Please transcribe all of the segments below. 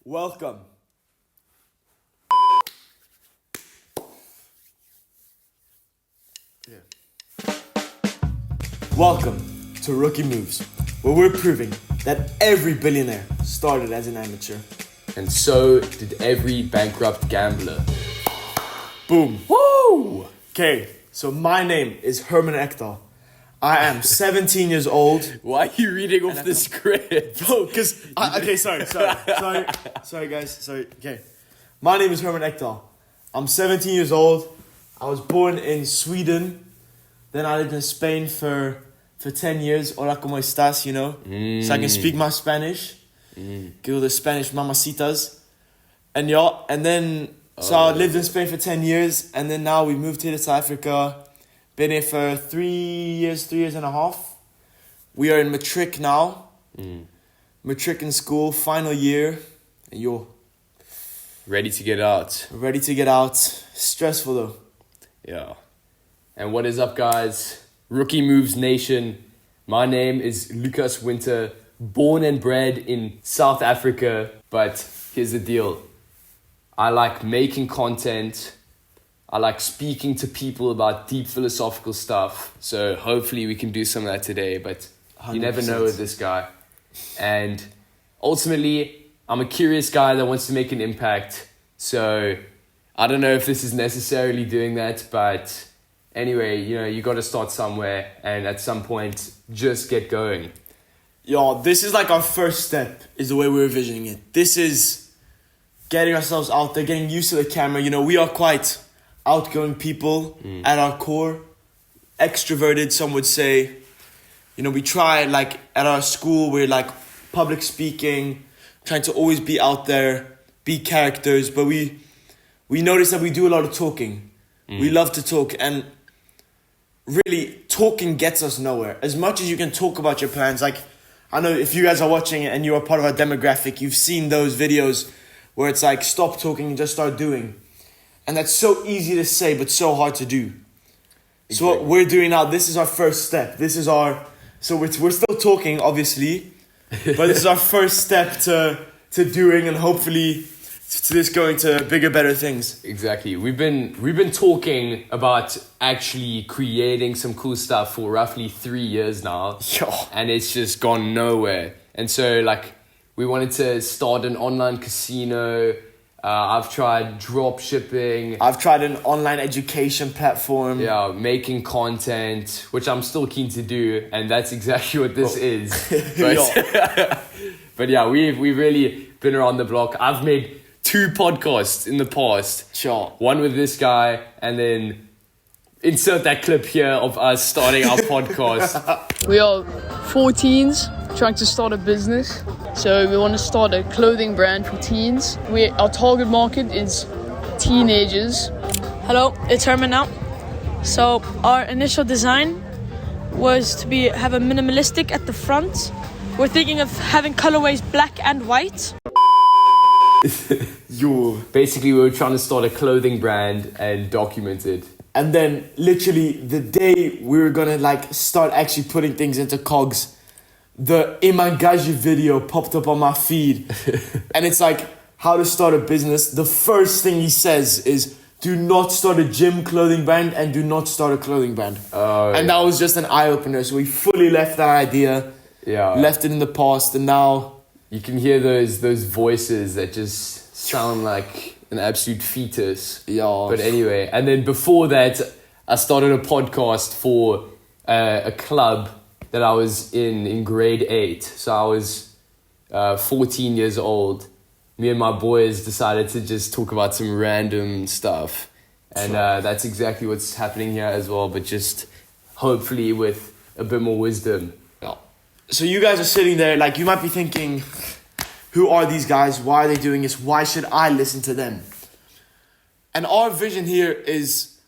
Welcome. Welcome to Rookie Moves, where we're proving that every billionaire started as an amateur. And so did every bankrupt gambler. Boom. Woo! Okay, so my name is Herman Ekdahl. I am 17 years old. Why are you reading off the script? Bro, because... Okay, sorry, guys. Okay. My name is Herman Ekdahl. I'm 17 years old. I was born in Sweden. Then I lived in Spain for 10 years. Hola, ¿cómo estás? You know? So I can speak my Spanish. Give the Spanish mamacitas. And then... So I lived in Spain for 10 years. And then now we moved here to South Africa. Been here for 3 years and a half. We are in matric now. Matric in school, final year. And you're Ready to get out. ready to get out. Stressful though. Yeah. And what is up, guys? Rookie Moves Nation. My name is Lukas Winter, born and bred in South Africa. But here's the deal. I like making content. I like speaking to people about deep philosophical stuff. So hopefully we can do some of that today. But you never know 100%. with this guy. And ultimately, I'm a curious guy that wants to make an impact. So I don't know if this is necessarily doing that. But anyway, you got to start somewhere. And at some point, just get going. Yo, this is like our first step, is the way we're envisioning it. This is getting ourselves out there, getting used to the camera. We are quite outgoing people at our core. Extroverted, some would say. We try, like, at our school, we're like public speaking, trying to always be out there, be characters, but we notice that we do a lot of talking. We love to talk, and really, talking gets us nowhere. As much as you can talk about your plans, like, I know if you guys are watching it and you are part of our demographic, you've seen those videos where it's like, stop talking and just start doing. And that's so easy to say, but so hard to do. Exactly. So what we're doing now, this is our first step. So we're still talking, obviously, but this is our first step to doing, and hopefully to this going to bigger, better things. Exactly. We've been talking about actually creating some cool stuff for roughly 3 years now. Yo. And it's just gone nowhere. And so, like, we wanted to start an online casino. I've tried drop shipping. I've tried an online education platform. Yeah, making content, which I'm still keen to do, and that's exactly what this is. But yeah, we've really been around the block. I've made 2 podcasts in the past. Sure. One with this guy, and then insert that clip here of us starting our podcast. We are 14s trying to start a business. So we want to start a clothing brand for teens. Our target market is teenagers. Hello, it's Herman now. So our initial design was to have a minimalistic at the front. We're thinking of having colorways black and white. Basically, we were trying to start a clothing brand and document it. And then literally the day we were gonna start actually putting things into cogs, the Imangaji video popped up on my feed. And it's like, how to start a business. The first thing he says is, do not start a gym clothing brand and do not start a clothing brand. And that was just an eye-opener. So we fully left that idea, left it in the past, and now... You can hear those voices that just sound like an absolute fetus. Yeah. But anyway, and then before that, I started a podcast for a club that I was in grade 8. So I was 14 years old. Me and my boys decided to just talk about some random stuff. And that's exactly what's happening here as well, but just hopefully with a bit more wisdom. Yeah. So you guys are sitting there, you might be thinking, who are these guys? Why are they doing this? Why should I listen to them? And our vision here is,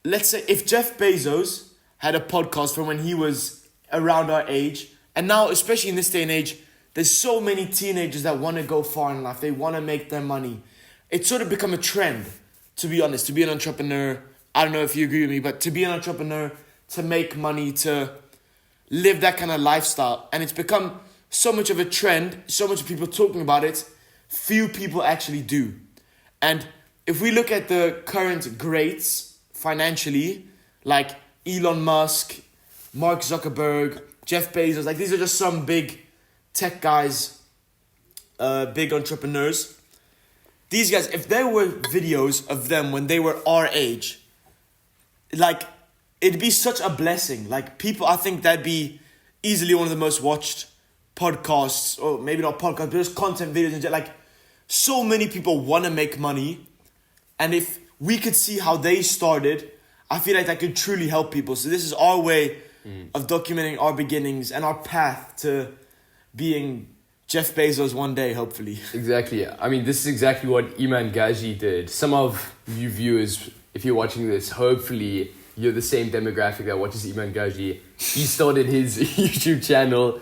let's say if Jeff Bezos had a podcast from when he was around our age, and now, especially in this day and age, there's so many teenagers that want to go far in life. They want to make their money. It's sort of become a trend, to be honest, to be an entrepreneur. I don't know if you agree with me, but to be an entrepreneur, to make money, to live that kind of lifestyle. And it's become so much of a trend, so much people talking about it, few people actually do. And if we look at the current greats financially, like Elon Musk, Mark Zuckerberg, Jeff Bezos, like these are just some big tech guys, big entrepreneurs. These guys, if there were videos of them when they were our age, like, it'd be such a blessing. Like, people, I think that'd be easily one of the most watched podcasts, or maybe not podcasts, but just content videos. And like, so many people want to make money. And if we could see how they started, I feel like that could truly help people. So this is our way of documenting our beginnings and our path to being Jeff Bezos one day, hopefully. Exactly. I mean, this is exactly what Iman Gaji did. Some of you viewers, if you're watching this, hopefully you're the same demographic that watches Iman Gaji. He started his YouTube channel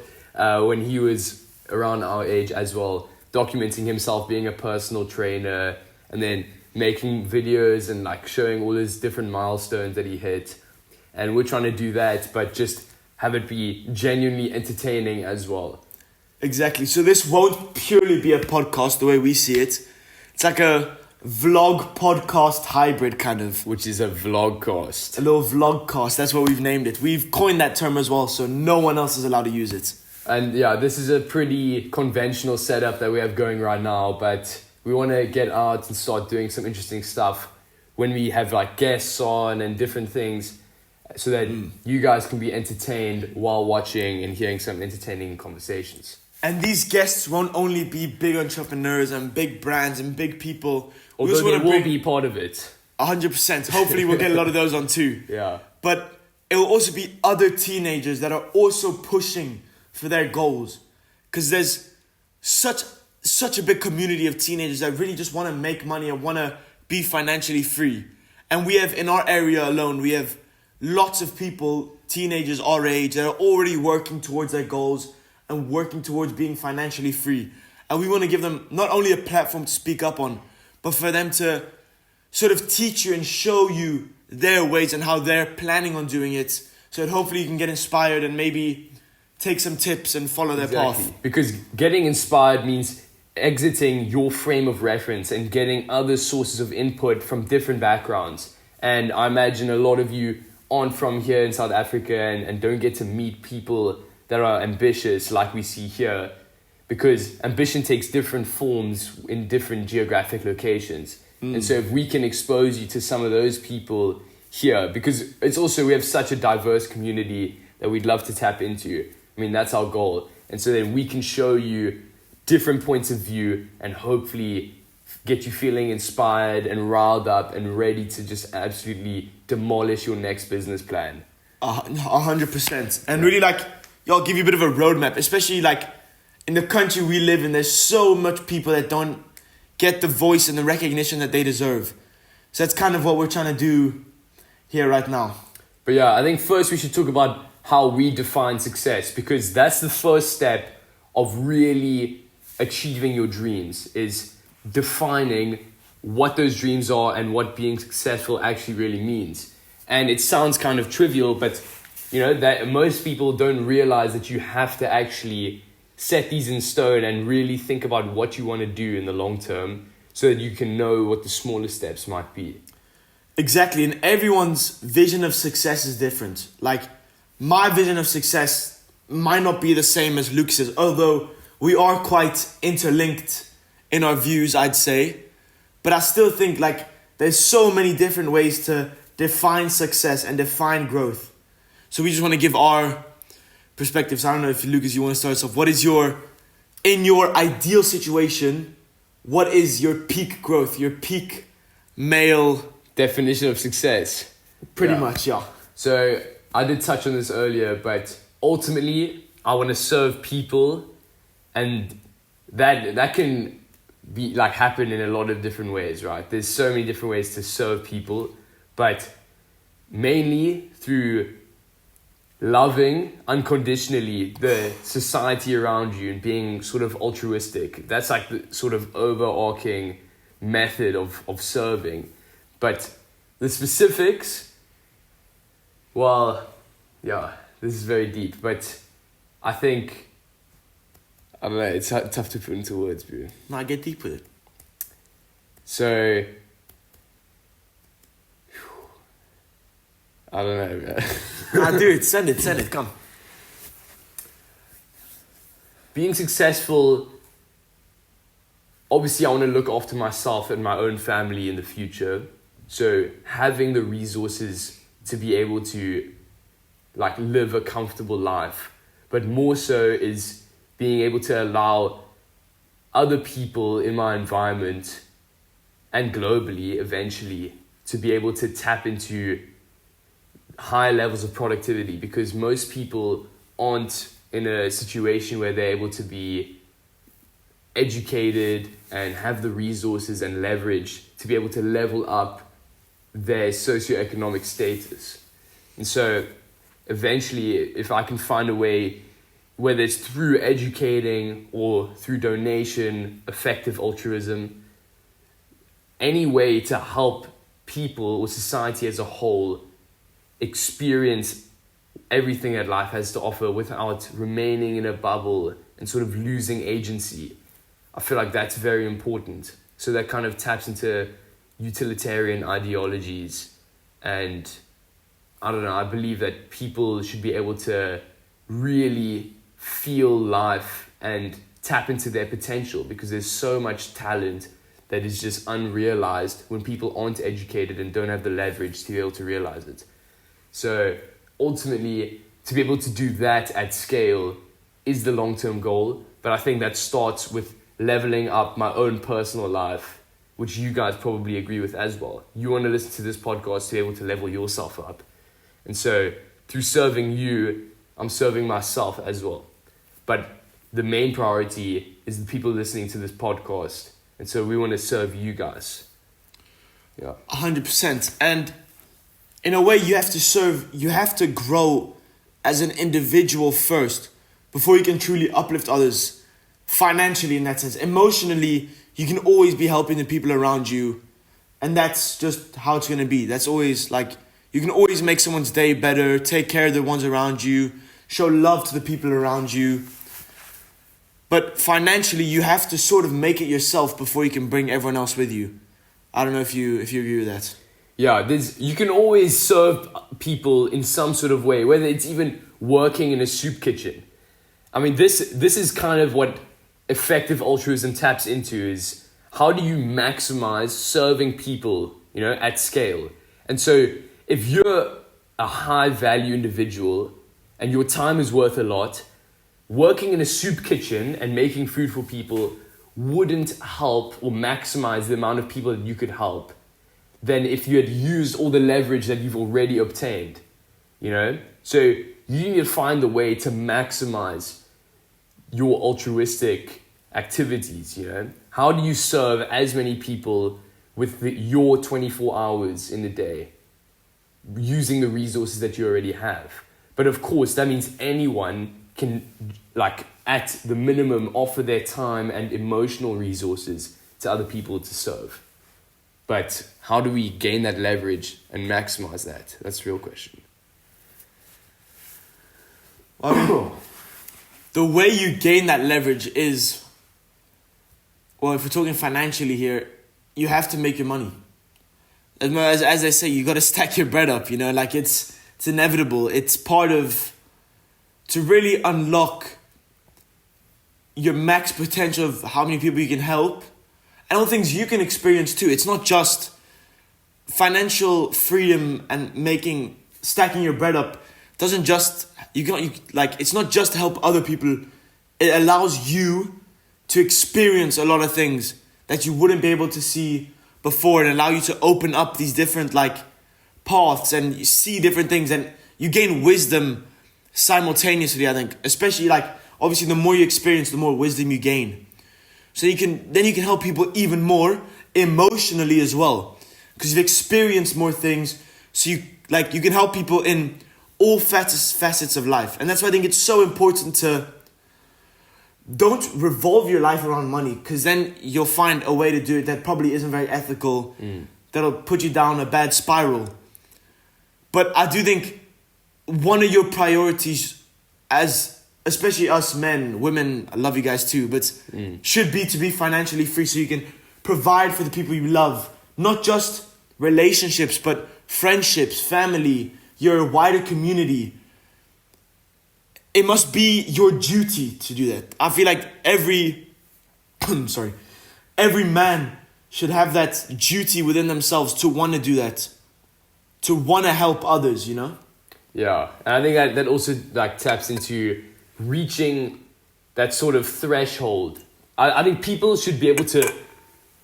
when he was around our age as well, documenting himself being a personal trainer and then making videos and like showing all his different milestones that he hit. And we're trying to do that, but just have it be genuinely entertaining as well. Exactly. So this won't purely be a podcast the way we see it. It's like a vlog podcast hybrid kind of. Which is a vlogcast. A little vlogcast. That's what we've named it. We've coined that term as well, so no one else is allowed to use it. And yeah, this is a pretty conventional setup that we have going right now, but we want to get out and start doing some interesting stuff when we have like guests on and different things, so that you guys can be entertained while watching and hearing some entertaining conversations. And these guests won't only be big entrepreneurs and big brands and big people. Although they will be part of it. 100%. Hopefully we'll get a lot of those on too. Yeah. But it will also be other teenagers that are also pushing for their goals. Because there's such a big community of teenagers that really just want to make money and want to be financially free. And we have, in our area alone, we have lots of people, teenagers our age, that are already working towards their goals and working towards being financially free. And we want to give them not only a platform to speak up on, but for them to sort of teach you and show you their ways and how they're planning on doing it, so that hopefully you can get inspired and maybe take some tips and follow their path. Because getting inspired means exiting your frame of reference and getting other sources of input from different backgrounds. And I imagine a lot of you aren't from here in South Africa and don't get to meet people that are ambitious like we see here, because ambition takes different forms in different geographic locations. And so if we can expose you to some of those people here, because it's also, we have such a diverse community that we'd love to tap into. I mean, that's our goal. And so then we can show you different points of view and hopefully get you feeling inspired and riled up and ready to just absolutely demolish your next business plan. 100%. And really, like, y'all give you a bit of a roadmap, especially like in the country we live in. There's so much people that don't get the voice and the recognition that they deserve. So that's kind of what we're trying to do here right now. But yeah, I think first we should talk about how we define success, because that's the first step of really achieving your dreams, is defining what those dreams are and what being successful actually really means. And it sounds kind of trivial, but you know, that most people don't realize that you have to actually set these in stone and really think about what you want to do in the long term, so that you can know what the smaller steps might be. Exactly, and everyone's vision of success is different. Like, my vision of success might not be the same as Lukas's, although we are quite interlinked in our views, I'd say. But I still think like there's so many different ways to define success and define growth. So we just want to give our perspectives. I don't know if Lukas, you want to start us off. What is in your ideal situation, what is your peak growth, your peak male definition of success? Pretty much, yeah. So I did touch on this earlier, but ultimately I want to serve people, and that can be like happen in a lot of different ways, right? There's so many different ways to serve people, but mainly through loving unconditionally the society around you and being sort of altruistic. That's like the sort of overarching method of serving. But the specifics, well, yeah, this is very deep, but I think I don't know, it's tough to put into words, bro. No, I get deep with it. So, I don't know, man. Nah, do it. Send it. Come. Being successful, obviously I want to look after myself and my own family in the future. So having the resources to be able to like live a comfortable life, but more so is being able to allow other people in my environment and globally eventually to be able to tap into high levels of productivity, because most people aren't in a situation where they're able to be educated and have the resources and leverage to be able to level up their socioeconomic status. And so eventually, if I can find a way, whether it's through educating or through donation, effective altruism, any way to help people or society as a whole experience everything that life has to offer without remaining in a bubble and sort of losing agency, I feel like that's very important. So that kind of taps into utilitarian ideologies, and I don't know, I believe that people should be able to really feel life and tap into their potential, because there's so much talent that is just unrealized when people aren't educated and don't have the leverage to be able to realize it. So ultimately, to be able to do that at scale is the long-term goal, but I think that starts with leveling up my own personal life, which you guys probably agree with as well. You want to listen to this podcast to be able to level yourself up. And so through serving you, I'm serving myself as well. But the main priority is the people listening to this podcast. And so we want to serve you guys. Yeah. 100%. And in a way, you have to grow as an individual first before you can truly uplift others financially in that sense. Emotionally, you can always be helping the people around you. And that's just how it's going to be. That's always like, you can always make someone's day better, take care of the ones around you, show love to the people around you. But financially, you have to sort of make it yourself before you can bring everyone else with you. I don't know if you agree with that. Yeah, you can always serve people in some sort of way, whether it's even working in a soup kitchen. I mean, this is kind of what effective altruism taps into, is how do you maximize serving people, at scale? And so if you're a high value individual and your time is worth a lot, working in a soup kitchen and making food for people wouldn't help or maximize the amount of people that you could help than if you had used all the leverage that you've already obtained, So you need to find a way to maximize your altruistic activities, How do you serve as many people with your 24 hours in the day using the resources that you already have? But of course, that means anyone can, at the minimum, offer their time and emotional resources to other people to serve. But how do we gain that leverage and maximize that? That's the real question. The way you gain that leverage is, well, if we're talking financially here, you have to make your money. As I say, you got to stack your bread up, it's inevitable. It's part of, to really unlock your max potential of how many people you can help and all things you can experience too. It's not just financial freedom and stacking your bread up. Doesn't just, it's not just to help other people. It allows you to experience a lot of things that you wouldn't be able to see before, and allow you to open up these different paths and you see different things, and you gain wisdom simultaneously, I think. Especially obviously the more you experience, the more wisdom you gain. So you can help people even more emotionally as well, because you've experienced more things. So you can help people in all facets of life. And that's why I think it's so important to don't revolve your life around money, because then you'll find a way to do it that probably isn't very ethical. That'll put you down a bad spiral. But I do think one of your priorities as especially us men, women, I love you guys too, but should be to be financially free so you can provide for the people you love. Not just relationships, but friendships, family, your wider community. It must be your duty to do that. I feel like every man should have that duty within themselves to want to do that. To want to help others, you know? Yeah, and I think that also like taps into reaching that sort of threshold. I think people should be able to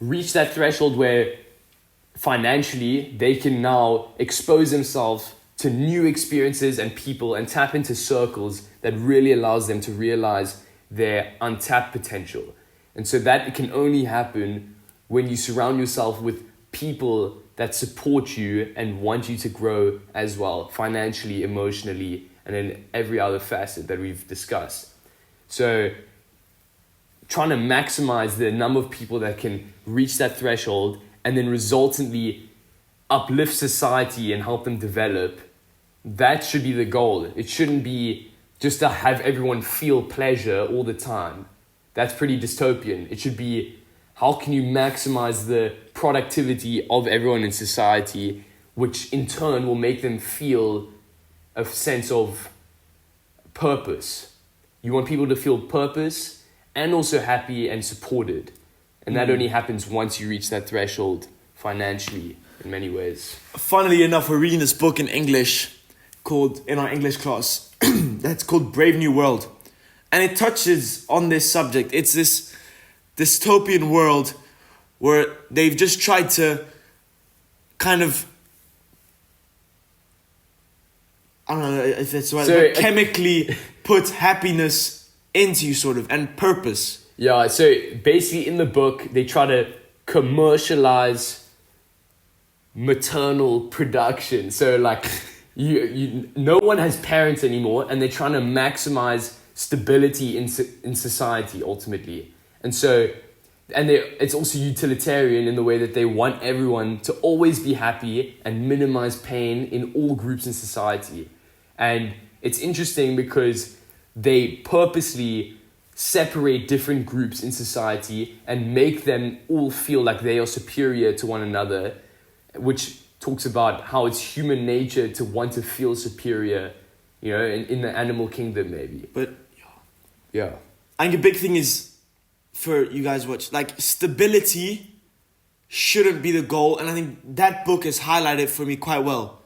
reach that threshold where financially they can now expose themselves to new experiences and people and tap into circles that really allows them to realize their untapped potential. And so that can only happen when you surround yourself with people that support you and want you to grow as well, financially, emotionally, and in every other facet that we've discussed. So trying to maximize the number of people that can reach that threshold and then resultantly uplift society and help them develop, that should be the goal. It shouldn't be just to have everyone feel pleasure all the time. That's pretty dystopian. It should be, how can you maximize the productivity of everyone in society, which in turn will make them feel a sense of purpose. You want people to feel purpose and also happy and supported. And that only happens once you reach that threshold financially in many ways. Funnily enough, we're reading this book in English in our English class that's called Brave New World. And it touches on this subject. It's this dystopian world where they've just tried to kind of, I don't know if it's right, but chemically put happiness into you, sort of, and purpose. Yeah, so basically in the book, they try to commercialize maternal production. So like, no one has parents anymore, and they're trying to maximize stability in society ultimately. And so, it's also utilitarian in the way that they want everyone to always be happy and minimize pain in all groups in society. And it's interesting because they purposely separate different groups in society and make them all feel like they are superior to one another, which talks about how it's human nature to want to feel superior, you know, in the animal kingdom maybe. But yeah, I think a big thing is, for you guys watch, like, stability shouldn't be the goal, and I think that book has highlighted for me quite well.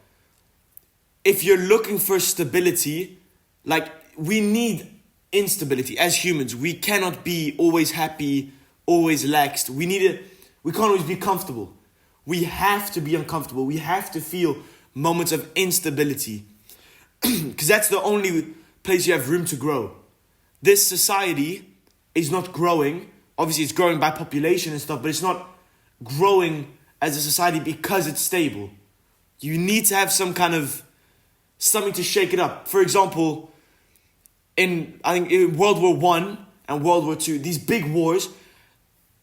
If you're looking for stability, like, we need instability as humans. We cannot be always happy, always relaxed. We can't always be comfortable. We have to be uncomfortable. We have to feel moments of instability, because that's the only place you have room to grow. This society is not growing. Obviously, it's growing by population and stuff, but it's not growing as a society because it's stable. You need to have something to shake it up. For example, in World War I and World War II, these big wars,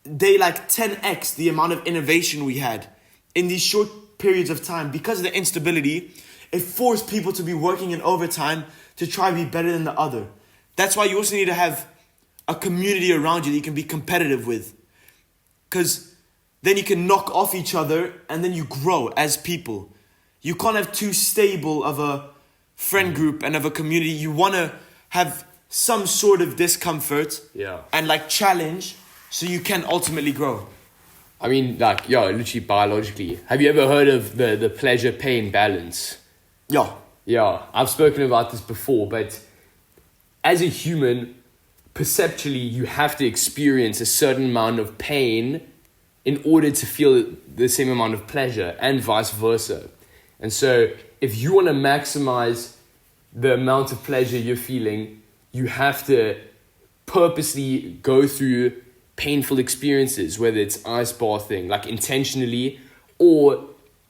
they 10x the amount of innovation we had in these short periods of time. Because of the instability, it forced people to be working in overtime to try to be better than the other. That's why you also need to have a community around you that you can be competitive with. Because then you can knock off each other and then you grow as people. You can't have too stable of a friend group and of a community. You want to have some sort of discomfort and challenge so you can ultimately grow. I mean, literally biologically. Have you ever heard of the pleasure-pain balance? Yeah. Yeah, I've spoken about this before, but as a human, perceptually, you have to experience a certain amount of pain in order to feel the same amount of pleasure, and vice versa. And so, if you want to maximize the amount of pleasure you're feeling, you have to purposely go through painful experiences, whether it's ice bathing, intentionally, or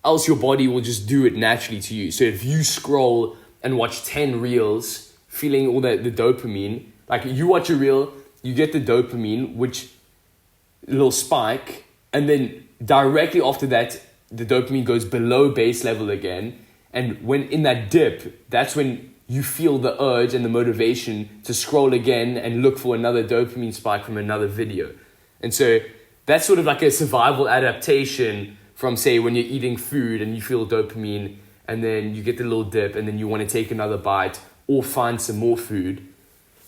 else your body will just do it naturally to you. So if you scroll and watch 10 reels, feeling all the dopamine, you watch a reel, you get the dopamine, which little spike, and then directly after that, the dopamine goes below base level again. And when in that dip, that's when you feel the urge and the motivation to scroll again and look for another dopamine spike from another video. And so that's sort of like a survival adaptation from, say, when you're eating food and you feel dopamine and then you get the little dip and then you want to take another bite or find some more food.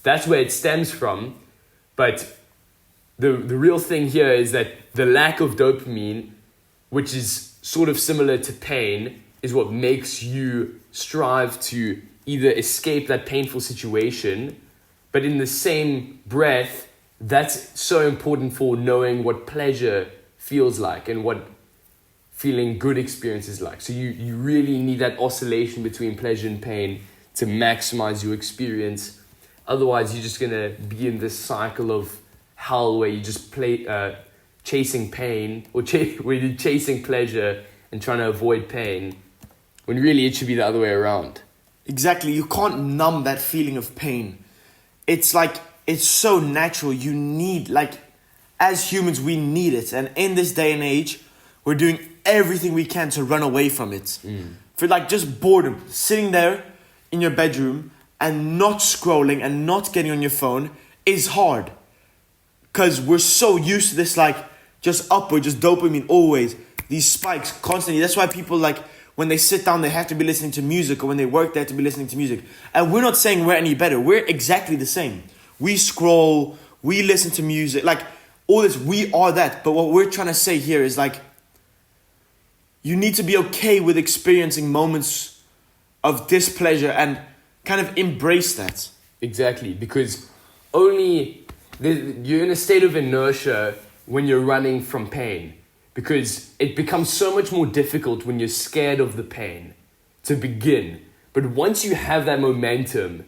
That's where it stems from. But the real thing here is that the lack of dopamine, which is sort of similar to pain, is what makes you strive to either escape that painful situation, but in the same breath, that's so important for knowing what pleasure feels like and what feeling good experience is like. So you really need that oscillation between pleasure and pain to maximize your experience. Otherwise, you're just going to be in this cycle of hell where you just chasing pain or where you're chasing pleasure and trying to avoid pain, when really it should be the other way around. Exactly. You can't numb that feeling of pain. It's like, it's so natural. You need, like, as humans, we need it. And in this day and age, we're doing everything we can to run away from it. For like just boredom, sitting there in your bedroom and not scrolling and not getting on your phone is hard. Because we're so used to this, like, just upward, just dopamine always. These spikes constantly. That's why people, like, when they sit down, they have to be listening to music, or when they work, they have to be listening to music. And we're not saying we're any better. We're exactly the same. We scroll, we listen to music, like, all this, we are that. But what we're trying to say here is, like, you need to be okay with experiencing moments of displeasure and kind of embrace that. Exactly, because you're in a state of inertia when you're running from pain, because it becomes so much more difficult when you're scared of the pain to begin. But once you have that momentum,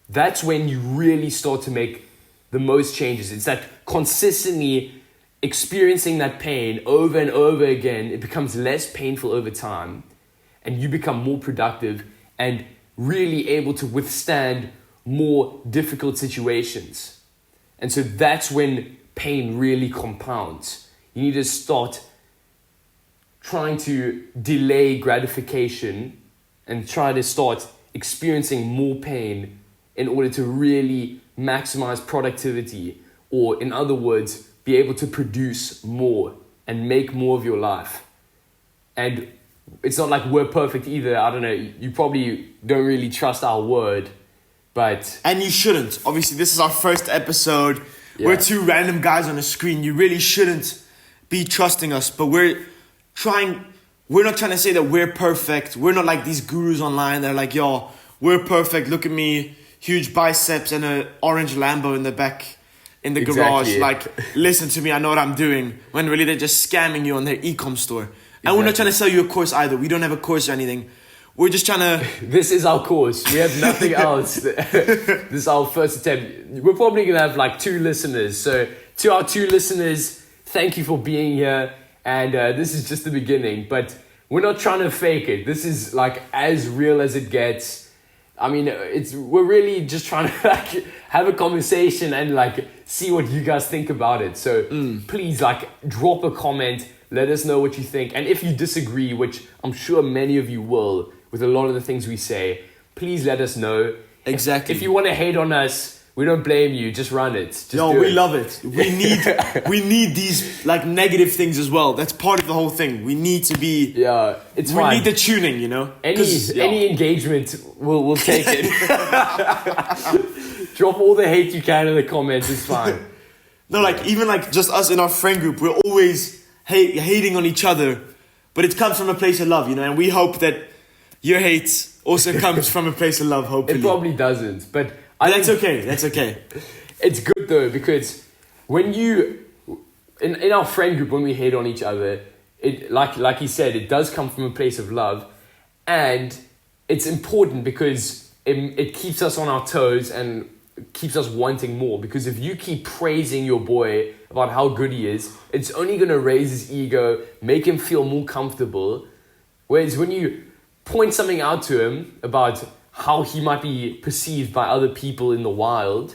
that's when you really start to make the most changes. It's that consistently experiencing that pain over and over again, it becomes less painful over time, and you become more productive and really able to withstand more difficult situations. And so that's when pain really compounds. You need to start trying to delay gratification and try to start experiencing more pain in order to really maximize productivity, or in other words, be able to produce more and make more of your life. And it's not like we're perfect either. I don't know, you probably don't really trust our word, but... And you shouldn't. Obviously, this is our first episode. Yeah. We're two random guys on a screen. You really shouldn't be trusting us, but we're not trying to say that we're perfect. We're not like these gurus online that are like, yo, we're perfect, look at me, huge biceps and an orange Lambo in the back in the garage. Like, listen to me, I know what I'm doing. When really they're just scamming you on their e-com store. And we're not trying to sell you a course either. We don't have a course or anything. We're just trying to... This is our course. We have nothing else. This is our first attempt. We're probably going to have like 2 listeners. So to our 2 listeners, thank you for being here. And this is just the beginning. But we're not trying to fake it. This is like as real as it gets. I mean, we're really just trying to like have a conversation and like see what you guys think about it. So please like drop a comment. Let us know what you think. And if you disagree, which I'm sure many of you will, with a lot of the things we say, please let us know. Exactly. If you want to hate on us, we don't blame you. Just run it. Just we love it. We need these like negative things as well. That's part of the whole thing. We need to be... Yeah, it's we fine. need the tuning, you know? Any engagement, we'll take it. Drop all the hate you can in the comments. It's fine. No, like even like just us in our friend group, we're always hating on each other, but it comes from a place of love, you know? And we hope that your hate also comes from a place of love, hopefully. It probably doesn't, but... That's okay. That's okay. It's good though, because when you in our friend group, when we hate on each other, it like he said, it does come from a place of love, and it's important because it keeps us on our toes and keeps us wanting more. Because if you keep praising your boy about how good he is, it's only going to raise his ego, make him feel more comfortable. Whereas when you point something out to him about how he might be perceived by other people in the wild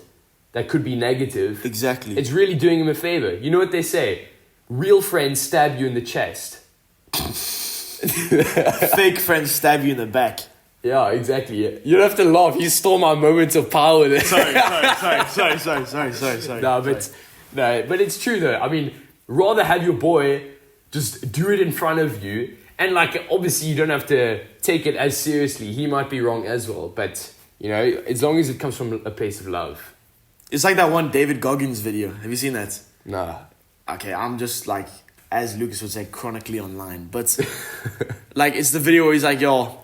that could be negative. Exactly. It's really doing him a favor. You know what they say? Real friends stab you in the chest. Fake friends stab you in the back. Yeah, exactly. You don't have to laugh. You stole my moments of power there. Sorry. But it's true though. I mean, rather have your boy just do it in front of you. And like, obviously you don't have to take it as seriously. He might be wrong as well. But, you know, as long as it comes from a place of love. It's like that one David Goggins video. Have you seen that? Nah. Okay, I'm just like, as Lucas would say, chronically online. But like, it's the video where he's like, yo,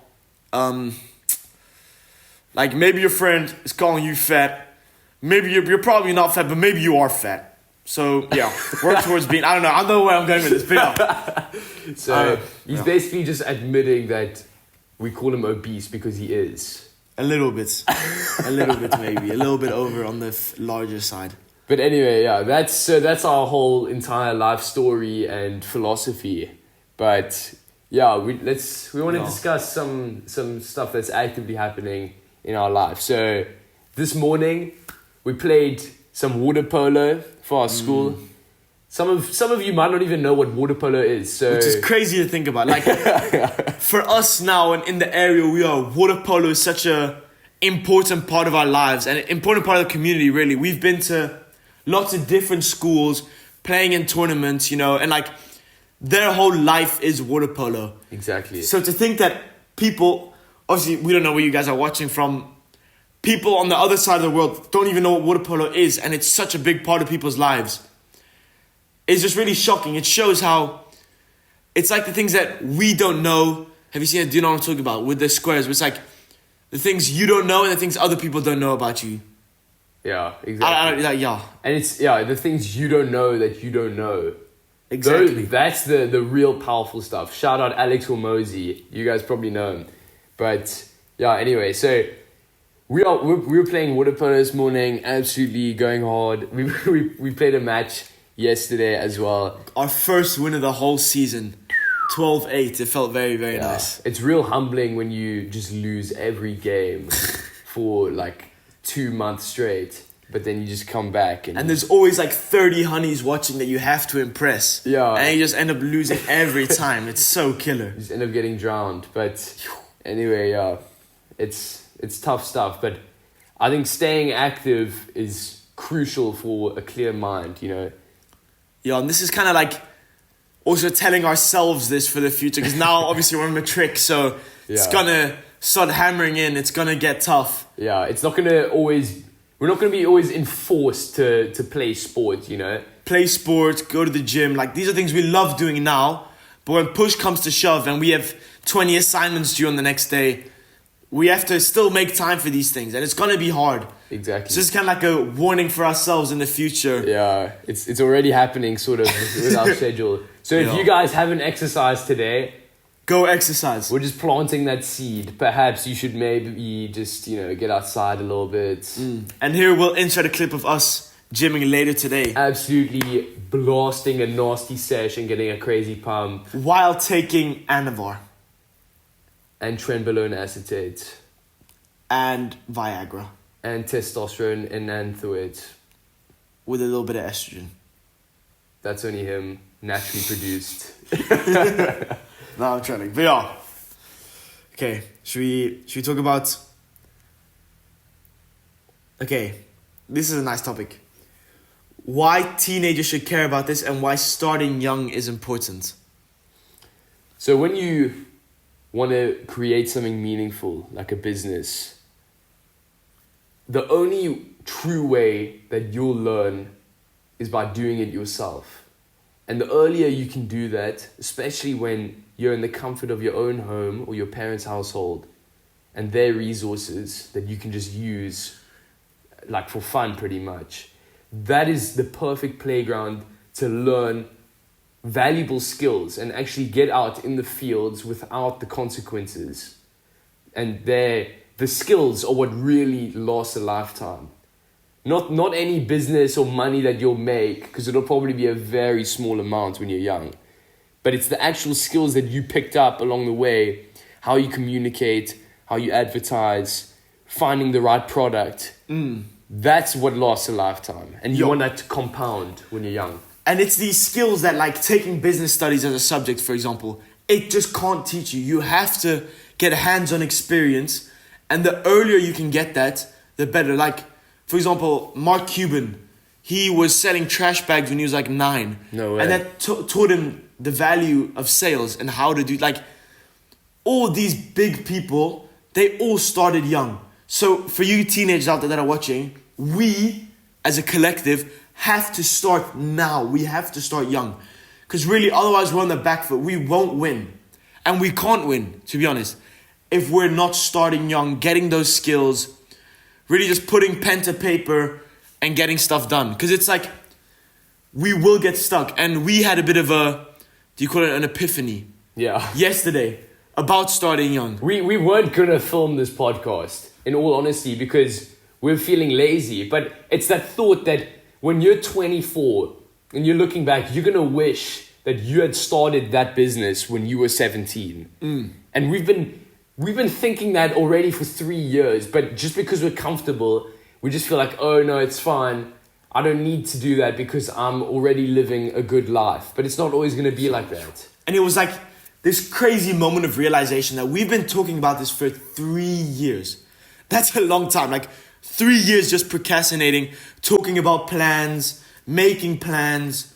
like maybe your friend is calling you fat. Maybe you're probably not fat, but maybe you are fat. So yeah, work towards being. I don't know where I'm going with this. But yeah. So he's basically just admitting that we call him obese because he is. A little bit maybe, a little bit over on the larger side. But anyway, yeah, that's our whole entire life story and philosophy. But yeah, we want to discuss some stuff that's actively happening in our life. So this morning we played some water polo for our school. Some of you might not even know what water polo is. So which is crazy to think about. Like for us now and in the area we are, water polo is such a important part of our lives and an important part of the community. Really, we've been to lots of different schools, playing in tournaments, you know, and like their whole life is water polo. Exactly. So to think that people, obviously we don't know where you guys are watching from, people on the other side of the world don't even know what water polo is, and it's such a big part of people's lives. It's just really shocking. It shows how it's like the things that we don't know. Have you seen it? Do you know what I'm talking about? With the squares, it's like the things you don't know and the things other people don't know about you. Yeah, exactly. Yeah. And it's, the things you don't know that you don't know. Exactly. That's the real powerful stuff. Shout out Alex Hormozy. You guys probably know him. But yeah, anyway, so we were playing water polo this morning, absolutely going hard. We played a match yesterday as well. Our first win of the whole season. 12-8. It felt very, very nice. It's real humbling when you just lose every game for like 2 months straight, but then you just come back and there's always like 30 honeys watching that you have to impress. Yeah. And you just end up losing every time. It's so killer. You just end up getting drowned. But anyway, it's tough stuff. But I think staying active is crucial for a clear mind, you know. Yeah, and this is kind of like also telling ourselves this for the future, because now obviously we're in matric, so it's gonna start hammering in. It's gonna get tough. Yeah, it's not gonna always. We're not gonna be always enforced to play sport, you know. Play sport, go to the gym. Like these are things we love doing now, but when push comes to shove and we have 20 assignments due on the next day, we have to still make time for these things, and it's gonna be hard. Exactly. So it's kind of like a warning for ourselves in the future. Yeah, it's already happening sort of with our schedule. So if you guys haven't exercised today, go exercise. We're just planting that seed. Perhaps you should maybe just, get outside a little bit. And here we'll insert a clip of us gymming later today. Absolutely blasting a nasty sesh and getting a crazy pump. While taking Anavar. And trenbolone acetate. And Viagra. And testosterone enantioate. With a little bit of estrogen. That's only him, naturally produced. No, I'm training. But yeah. Okay, should we talk about... Okay, this is a nice topic. Why teenagers should care about this and why starting young is important. So when you want to create something meaningful, like a business, the only true way that you'll learn is by doing it yourself. And the earlier you can do that, especially when you're in the comfort of your own home or your parents' household and their resources that you can just use like for fun pretty much, that is the perfect playground to learn valuable skills and actually get out in the fields without the consequences. And the skills are what really lasts a lifetime. Not any business or money that you'll make, because it'll probably be a very small amount when you're young. But it's the actual skills that you picked up along the way, how you communicate, how you advertise, finding the right product. That's what lasts a lifetime. And you want that to compound when you're young. And it's these skills that, like taking business studies as a subject, for example, it just can't teach you. You have to get hands-on experience. And the earlier you can get that, the better. Like, for example, Mark Cuban, he was selling trash bags when he was like 9. No way. And that taught him the value of sales and how to do, like, all these big people, they all started young. So for you teenagers out there that are watching, we as a collective have to start now. We have to start young. Because really, otherwise we're on the back foot. We won't win. And we can't win, to be honest, if we're not starting young, getting those skills, really just putting pen to paper and getting stuff done. Because it's like, we will get stuck. And we had a bit of a, do you call it an epiphany? Yeah. Yesterday, about starting young. We weren't going to film this podcast, in all honesty, because we're feeling lazy. But it's that thought that when you're 24 and you're looking back, you're going to wish that you had started that business when you were 17. And we've been thinking that already for 3 years, but just because we're comfortable, we just feel like, oh no, it's fine. I don't need to do that because I'm already living a good life. But it's not always going to be like that. And it was like this crazy moment of realization that we've been talking about this for 3 years. That's a long time. Like 3 years just procrastinating, talking about plans, making plans,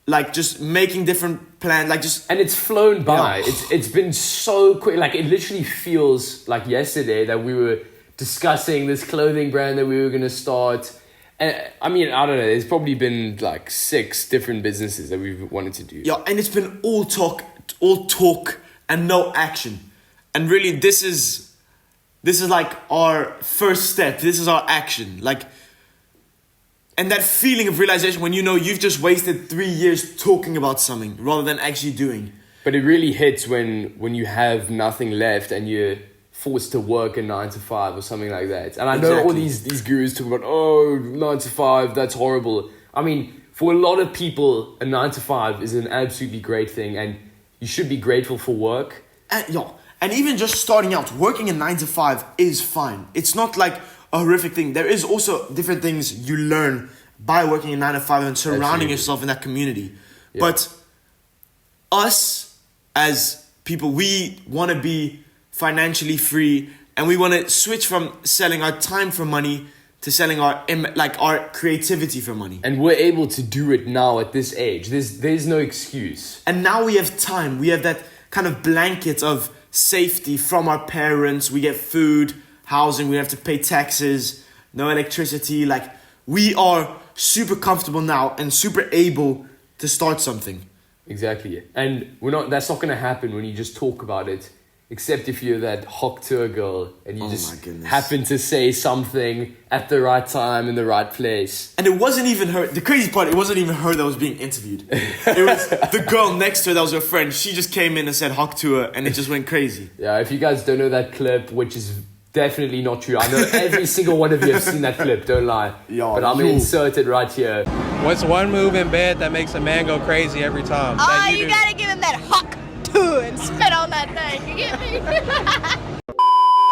like just making different plans, like just... And it's flown by. Yeah. It's been so quick. Like, it literally feels like yesterday that we were discussing this clothing brand that we were going to start. And I mean, I don't know. There's probably been like 6 different businesses that we've wanted to do. Yeah, and it's been all talk and no action. And really, this is like our first step. This is our action. Like, and that feeling of realization when you know you've just wasted 3 years talking about something rather than actually doing. But it really hits when you have nothing left and you're forced to work a 9 to 5 or something like that. And I know all these gurus talk about, oh, 9 to 5, that's horrible. I mean, for a lot of people, a 9 to 5 is an absolutely great thing, and you should be grateful for work. And even just starting out, working a 9 to 5 is fine. It's not like a horrific thing. There is also different things you learn by working a 9 to 5 and surrounding yourself in that community. Yeah. But us as people, we want to be financially free, and we want to switch from selling our time for money to selling our creativity for money. And we're able to do it now at this age. There's no excuse. And now we have time. We have that kind of blanket of safety from our parents. We get food, housing, we have to pay taxes, no electricity. Like, we are super comfortable now and super able to start something. Exactly. And that's not going to happen when you just talk about it. Except if you're that hot tour girl and you just happen to say something at the right time in the right place. And it wasn't even her. The crazy part, it wasn't even her that was being interviewed. It was the girl next to her that was her friend. She just came in and said hot tour, and it just went crazy. Yeah, if you guys don't know that clip, which is definitely not true. I know every single one of you have seen that clip, don't lie. But I'm going to insert it right here. What's one move in bed that makes a man go crazy every time? Oh, you gotta give him that hawk to and spit on that thing. You get me?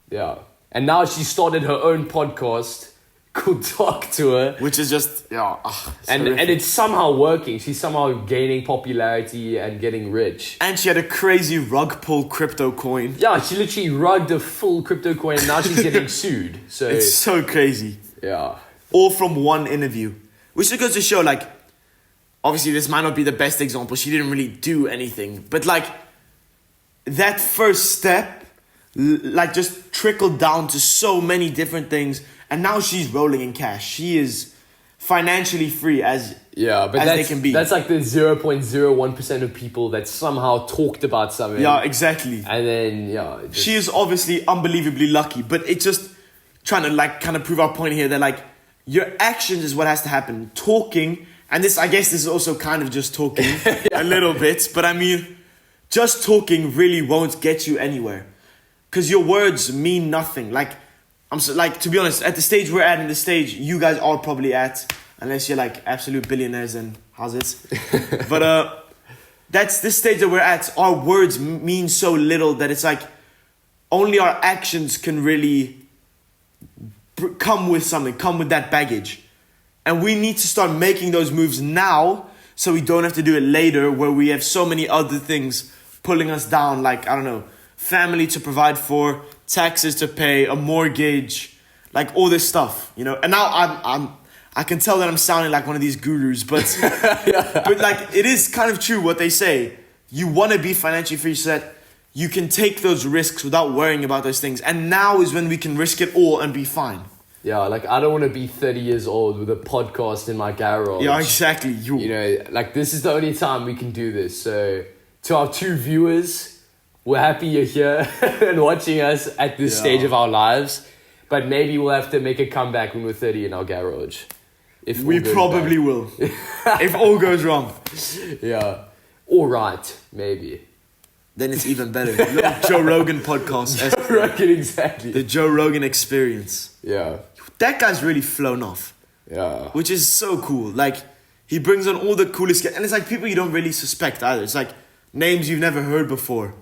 Yeah. And now she started her own podcast called Talk to Her. Which is just, and it's somehow working. She's somehow gaining popularity and getting rich. And she had a crazy rug pull crypto coin. Yeah, she literally rugged a full crypto coin and now she's getting sued. So it's so crazy. Yeah. All from one interview. Which goes to show, like, obviously this might not be the best example. She didn't really do anything. But, like, that first step, like, just trickled down to so many different things. And now she's rolling in cash. She is financially free as they can be. That's like the 0.01% of people that somehow talked about something. Yeah, exactly. And then, she is obviously unbelievably lucky. But it's just trying to, like, kind of prove our point here that, like, your actions is what has to happen. Talking, and this, I guess this is also kind of just talking a little bit. But I mean, just talking really won't get you anywhere. Because your words mean nothing. Like, to be honest, at the stage we're at, and the stage you guys are probably at, unless you're like absolute billionaires and how's it? But that's the stage that we're at. Our words mean so little that it's like only our actions can really come with something, come with that baggage. And we need to start making those moves now so we don't have to do it later where we have so many other things pulling us down, like, I don't know, family to provide for, taxes to pay, a mortgage, like all this stuff, you know. And now I can tell that I'm sounding like one of these gurus, but but like it is kind of true what they say. You want to be financially free so that you can take those risks without worrying about those things. And now is when we can risk it all and be fine. Yeah, like I don't want to be 30 years old with a podcast in my garage. Yeah, exactly. You know, like this is the only time we can do this. So to our 2 viewers, we're happy you're here and watching us at this stage of our lives. But maybe we'll have to make a comeback when we're 30 in our garage. If we probably will. If all goes wrong. Yeah. All right, maybe. Then it's even better. Joe Rogan podcast. Joe Rogan, exactly. The Joe Rogan experience. Yeah. That guy's really flown off. Yeah. Which is so cool. Like, he brings on all the coolest guys. And it's like people you don't really suspect either. It's like names you've never heard before.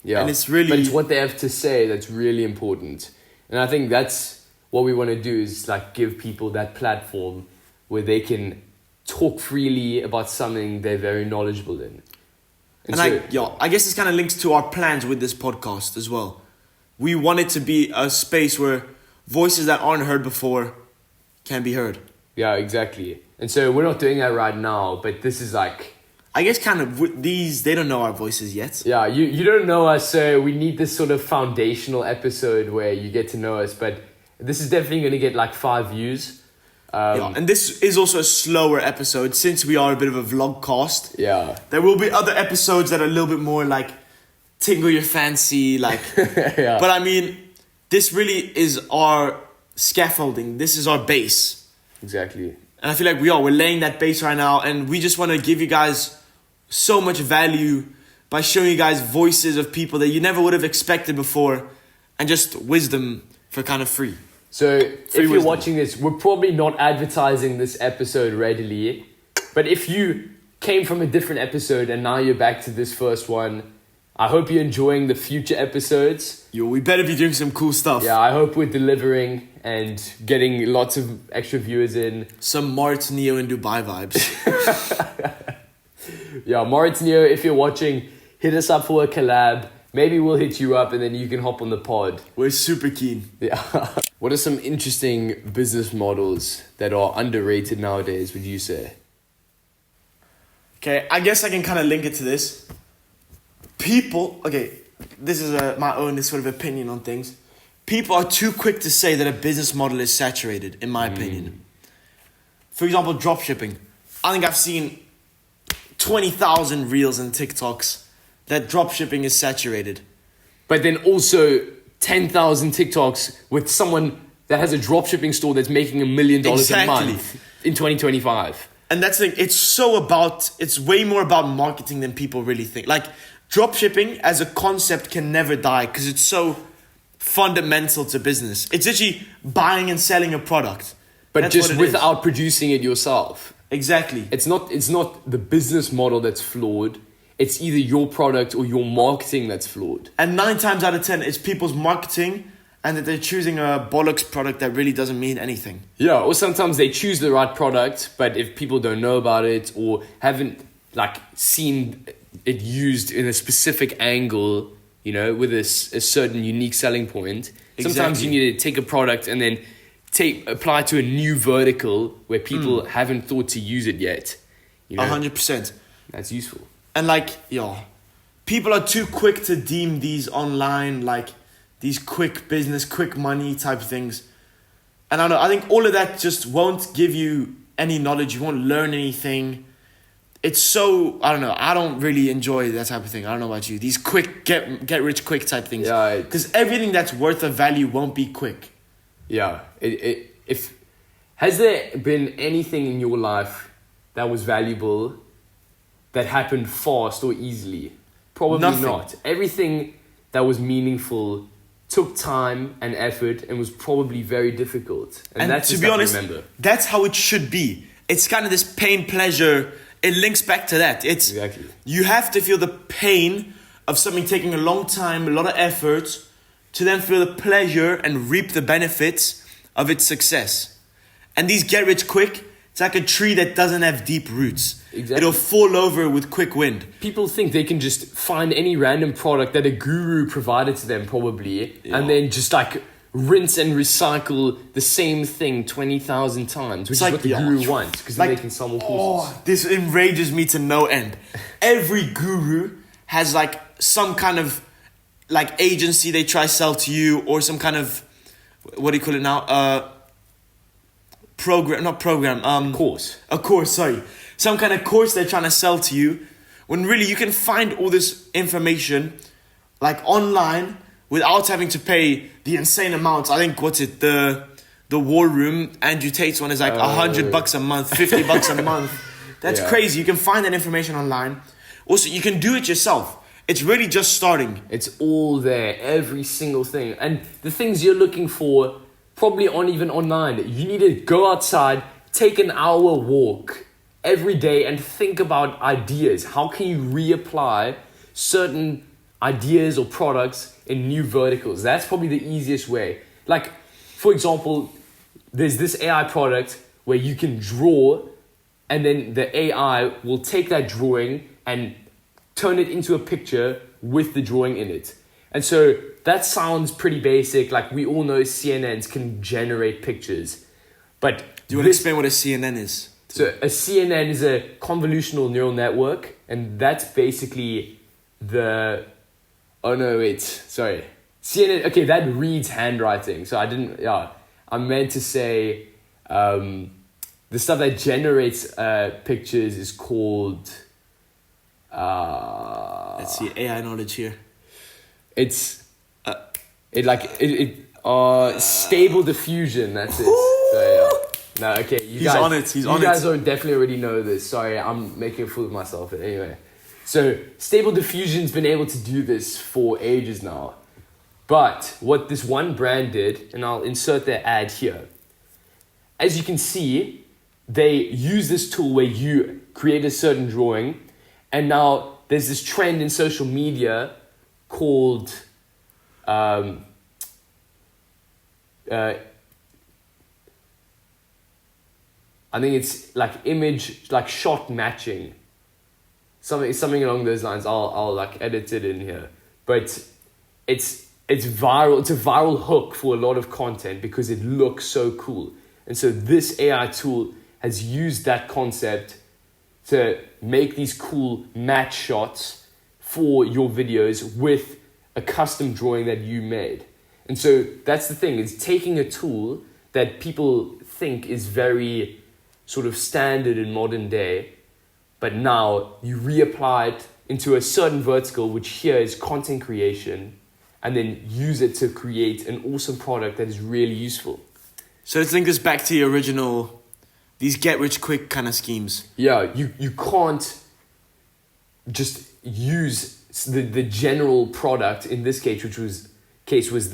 Yeah. And it's really... But it's what they have to say that's really important. And I think that's what we want to do is like give people that platform where they can talk freely about something they're very knowledgeable in. And I guess this kind of links to our plans with this podcast as well. We want it to be a space where voices that aren't heard before can be heard. Yeah, exactly. And so we're not doing that right now, but this is like... I guess kind of with these, they don't know our voices yet. Yeah, you don't know us, so we need this sort of foundational episode where you get to know us. But this is definitely going to get like 5 views. And this is also a slower episode since we are a bit of a vlog cast. Yeah. There will be other episodes that are a little bit more like tingle your fancy, like... Yeah. But I mean, this really is our scaffolding. This is our base. Exactly. And I feel like we're laying that base right now, and we just want to give you guys so much value by showing you guys voices of people that you never would have expected before, and just wisdom for kind of free. So if you're watching this, we're probably not advertising this episode readily, but if you came from a different episode and now you're back to this first one, I hope you're enjoying the future episodes. We better be doing some cool stuff. Yeah, I hope we're delivering and getting lots of extra viewers in. Some Moritz Neo in Dubai vibes. Yeah, Moritz Neo, if you're watching, hit us up for a collab. Maybe we'll hit you up and then you can hop on the pod. We're super keen. Yeah. What are some interesting business models that are underrated nowadays, would you say? Okay, I guess I can kind of link it to this. People, okay, this is my own sort of opinion on things. People are too quick to say that a business model is saturated, in my opinion. For example, dropshipping. I think I've seen 20,000 reels and TikToks that dropshipping is saturated. But then also 10,000 TikToks with someone that has a dropshipping store that's making $1 million a month in 2025. And that's the thing, it's way more about marketing than people really think. Like, dropshipping as a concept can never die because it's so fundamental to business. It's literally buying and selling a product. But That's just what it without is. producing it yourself. Exactly. It's not the business model that's flawed. It's either your product or your marketing that's flawed. And 9 times out of 10, it's people's marketing and that they're choosing a bollocks product that really doesn't mean anything. Yeah, or sometimes they choose the right product, but if people don't know about it or haven't like seen it used in a specific angle, you know, with a certain unique selling point, sometimes you need to take a product and then apply to a new vertical where people haven't thought to use it yet. You know? 100%. That's useful. And like, people are too quick to deem these online, like these quick business, quick money type things. And I think all of that just won't give you any knowledge. You won't learn anything. It's so, I don't know, I don't really enjoy that type of thing. I don't know about you. These quick, get rich quick type things. Yeah. Because everything that's worth of value won't be quick. Yeah. Has there been anything in your life that was valuable that happened fast or easily? Probably Nothing. not. Everything that was meaningful took time and effort and was probably very difficult. And that's to just be honest, remember. that's how it should be. It's kind of this pain pleasure. It links back to that. It's Exactly. You have to feel the pain of something taking a long time, a lot of effort, to then feel the pleasure and reap the benefits of its success. And these get rich quick, it's like a tree that doesn't have deep roots. Exactly. It'll fall over with quick wind. People think they can just find any random product that a guru provided to them, probably, and then just like rinse and recycle the same thing 20,000 times, which is like, what the guru wants, because then they can sell more courses. This enrages me to no end. Every guru has like some kind of like agency they try sell to you, or some kind of, what do you call it now? Course. A course, sorry. Some kind of course they're trying to sell to you, when really you can find all this information like online without having to pay the insane amounts. I think, the War Room, Andrew Tate's one is like $100 a month, $50 a month. That's crazy. You can find that information online. Also, you can do it yourself. It's really just starting. It's all there, every single thing. And the things you're looking for probably aren't even online. You need to go outside, take an hour walk every day and think about ideas. How can you reapply certain ideas or products in new verticals? That's probably the easiest way. Like, for example, there's this AI product where you can draw, and then the AI will take that drawing and turn it into a picture with the drawing in it. And so that sounds pretty basic. Like, we all know CNNs can generate pictures. But do you want to explain what a CNN is? So a CNN is a convolutional neural network, and that's basically CNN, okay, that reads handwriting. So I meant to say the stuff that generates pictures is called... Let's see, AI knowledge here. It's stable diffusion, that's it. So yeah. No, okay, you guys don't definitely already know this. Sorry, I'm making a fool of myself. But anyway, so Stable Diffusion's been able to do this for ages now. But what this one brand did, and I'll insert their ad here. As you can see, they use this tool where you create a certain drawing, and now there's this trend in social media called I think it's like image, like shot matching. Something along those lines. I'll like edit it in here. But it's viral. It's a viral hook for a lot of content because it looks so cool. And so this AI tool has used that concept to make these cool match shots for your videos with a custom drawing that you made. And so that's the thing, is taking a tool that people think is very sort of standard in modern day, but now you reapply it into a certain vertical, which here is content creation, and then use it to create an awesome product that is really useful. So let's link this back to the original, these get-rich-quick kind of schemes. Yeah, you can't just use the general product, in this case, it was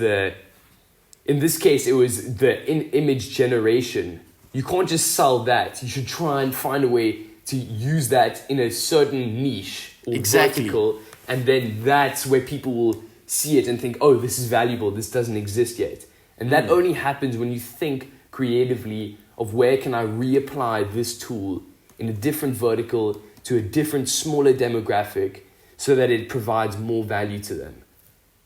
the image generation. You can't just sell that. You should try and find a way to use that in a certain niche or vertical, and then that's where people will see it and think, oh, this is valuable, this doesn't exist yet. And that only happens when you think creatively of where can I reapply this tool in a different vertical to a different, smaller demographic so that it provides more value to them.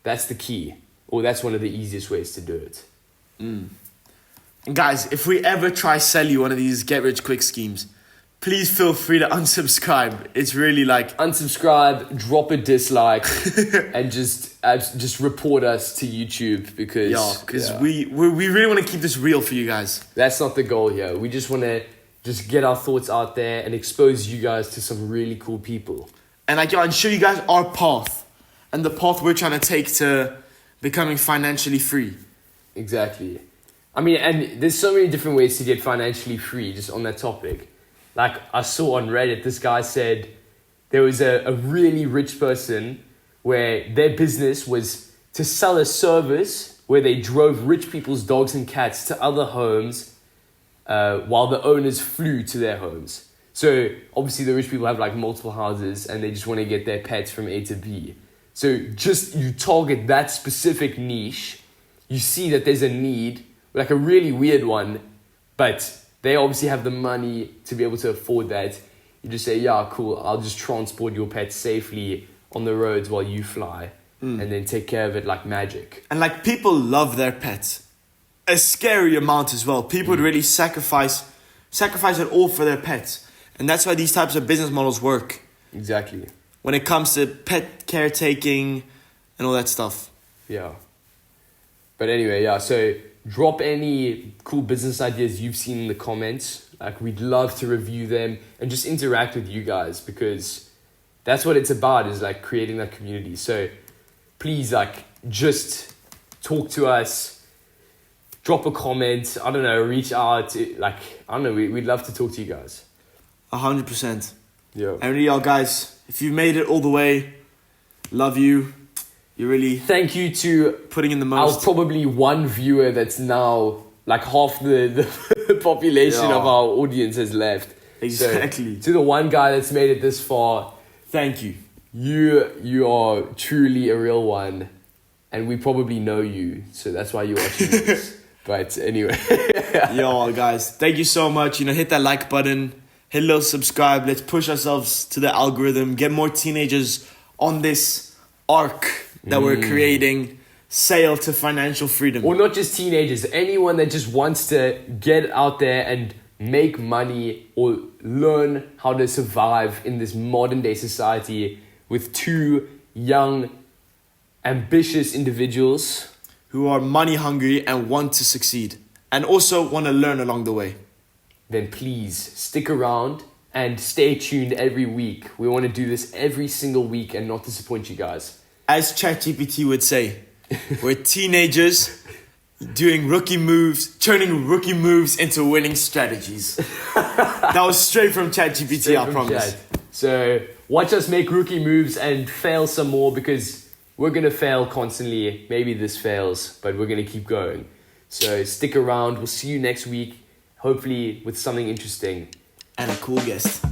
That's the key, or that's one of the easiest ways to do it. And guys, if we ever try sell you one of these get-rich-quick schemes, please feel free to unsubscribe. It's really like... Unsubscribe, drop a dislike, and just report us to YouTube because... we really want to keep this real for you guys. That's not the goal here. We just want to just get our thoughts out there and expose you guys to some really cool people. And and show you guys our path and the path we're trying to take to becoming financially free. Exactly. I mean, and there's so many different ways to get financially free just on that topic. Like I saw on Reddit, this guy said there was a really rich person where their business was to sell a service where they drove rich people's dogs and cats to other homes while the owners flew to their homes. So obviously the rich people have like multiple houses and they just want to get their pets from A to B. So just you target that specific niche, you see that there's a need, like a really weird one, but they obviously have the money to be able to afford that. You just say, yeah, cool, I'll just transport your pet safely on the roads while you fly, and then take care of it like magic. And like, people love their pets. A scary amount as well. People would really sacrifice it all for their pets. And that's why these types of business models work. Exactly. When it comes to pet caretaking and all that stuff. Yeah. But anyway, yeah, so drop any cool business ideas you've seen in the comments. Like, we'd love to review them and just interact with you guys, because that's what it's about, is like creating that community. So please, like, just talk to us, drop a comment, I don't know, reach out, like, I don't know, we'd love to talk to you guys. 100%. Yeah. And really, y'all guys, if you made it all the way, love you. You really Thank you to putting in the our most. probably one viewer that's now like half the population Yeah. of our audience has left. Exactly. So, to the one guy that's made it this far, Thank you. you are truly a real one, and we probably know you, so that's why you're watching this. But anyway, Yo, guys, thank you so much. Hit that like button, hit a little subscribe. Let's push ourselves to the algorithm, get more teenagers on this arc that we're creating, sail to financial freedom. or not just teenagers, anyone that just wants to get out there and make money or learn how to survive in this modern day society with two young, ambitious individuals. Who are money hungry and want to succeed, and also want to learn along the way. Then please stick around and stay tuned every week. We want to do this every single week and not disappoint you guys. As ChatGPT would say, we're teenagers doing rookie moves, turning rookie moves into winning strategies. That was straight from ChatGPT, Straight I from promise. Chad. So watch us make rookie moves and fail some more, because we're going to fail constantly. Maybe this fails, but we're going to keep going. So stick around. We'll see you next week, hopefully with something interesting. And a cool guest.